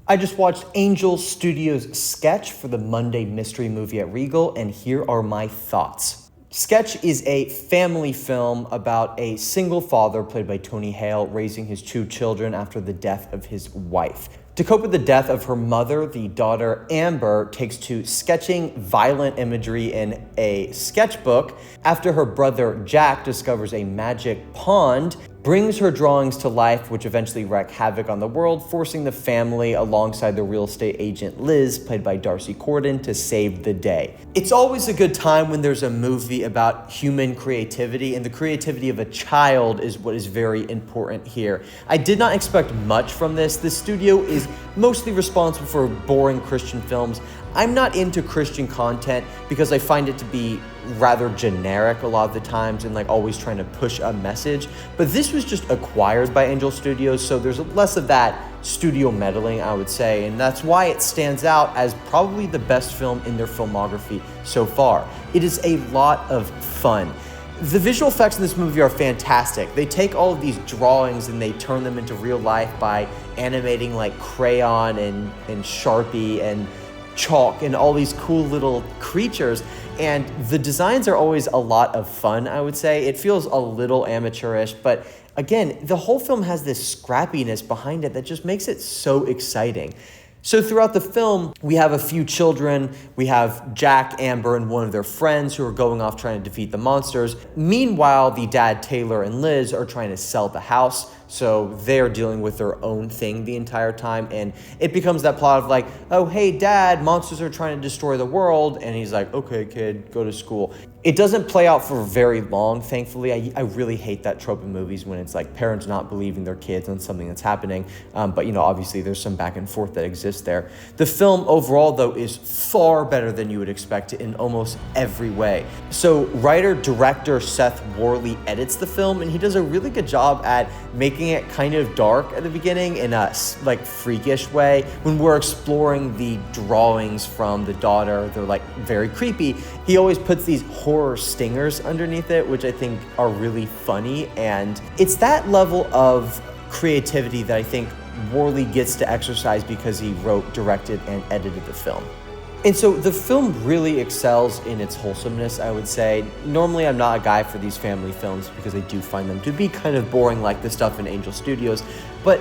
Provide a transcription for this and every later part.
I just watched Angel Studios' Sketch for the Monday Mystery Movie at Regal, and here are my thoughts. Sketch is a family film about a single father, played by Tony Hale, raising his two children after the death of his wife. To cope with the death of her mother, the daughter Amber takes to sketching violent imagery in a sketchbook after her brother Jack discovers a magic pond, brings her drawings to life, which eventually wreak havoc on the world, forcing the family, alongside the real estate agent Liz, played by Darcy Corden, to save the day. It's always a good time when there's a movie about human creativity, and the creativity of a child is what is very important here. I did not expect much from this. The studio is mostly responsible for boring Christian films. I'm not into Christian content because I find it to be rather generic a lot of the times and always trying to push a message. But this was just acquired by Angel Studios, so there's less of that studio meddling, I would say, and that's why it stands out as probably the best film in their filmography so far. It is a lot of fun. The visual effects in this movie are fantastic. They take all of these drawings and they turn them into real life by animating crayon and Sharpie and chalk and all these cool little creatures, and the designs are always a lot of fun, I would say. It feels a little amateurish, but again, the whole film has this scrappiness behind it that just makes it so exciting. So throughout the film, we have a few children. We have Jack, Amber, and one of their friends who are going off trying to defeat the monsters. Meanwhile, the dad, Taylor, and Liz are trying to sell the house. So they're dealing with their own thing the entire time. And it becomes that plot of oh, hey, dad, monsters are trying to destroy the world. And he's like, okay, kid, go to school. It doesn't play out for very long, thankfully. I really hate that trope in movies when it's parents not believing their kids on something that's happening. But, obviously there's some back and forth that exists there. The film overall, though, is far better than you would expect in almost every way. So writer-director Seth Worley edits the film, and he does a really good job at making it kind of dark at the beginning in a freakish way. When we're exploring the drawings from the daughter, they're very creepy. He always puts these horror stingers underneath it, which I think are really funny. And it's that level of creativity that I think Worley gets to exercise because he wrote, directed, and edited the film. And so the film really excels in its wholesomeness, I would say. Normally, I'm not a guy for these family films because I do find them to be kind of boring like the stuff in Angel Studios. But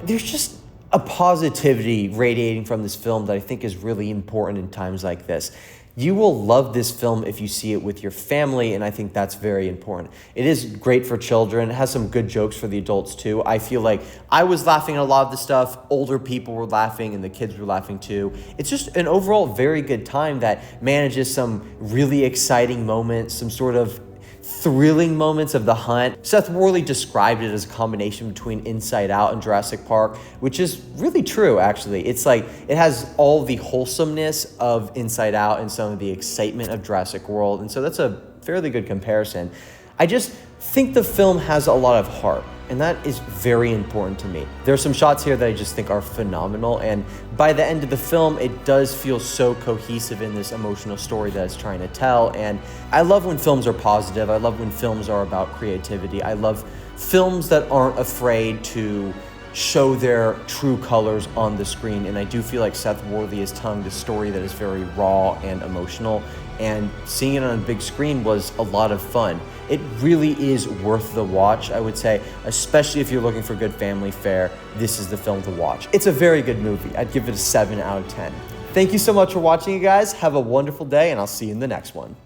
there's just a positivity radiating from this film that I think is really important in times like this. You will love this film if you see it with your family, and I think that's very important. It is great for children. It has some good jokes for the adults, too. I feel like I was laughing at a lot of the stuff. Older people were laughing, and the kids were laughing, too. It's just an overall very good time that manages some really exciting moments, some sort of thrilling moments of the hunt. Seth Worley described it as a combination between Inside Out and Jurassic Park, which is really true, actually. It's it has all the wholesomeness of Inside Out and some of the excitement of Jurassic World, and so that's a fairly good comparison. I just think the film has a lot of heart, and that is very important to me. There are some shots here that I just think are phenomenal, and by the end of the film, it does feel so cohesive in this emotional story that it's trying to tell. And I love when films are positive. I love when films are about creativity. I love films that aren't afraid to show their true colors on the screen, and I do feel like Seth Worley is telling the story that is very raw and emotional, and seeing it on a big screen was a lot of fun. It really is worth the watch, I would say, especially if you're looking for good family fare. This is the film to watch. It's a very good movie. I'd give it a 7 out of 10. Thank you so much for watching, you guys. Have a wonderful day, and I'll see you in the next one.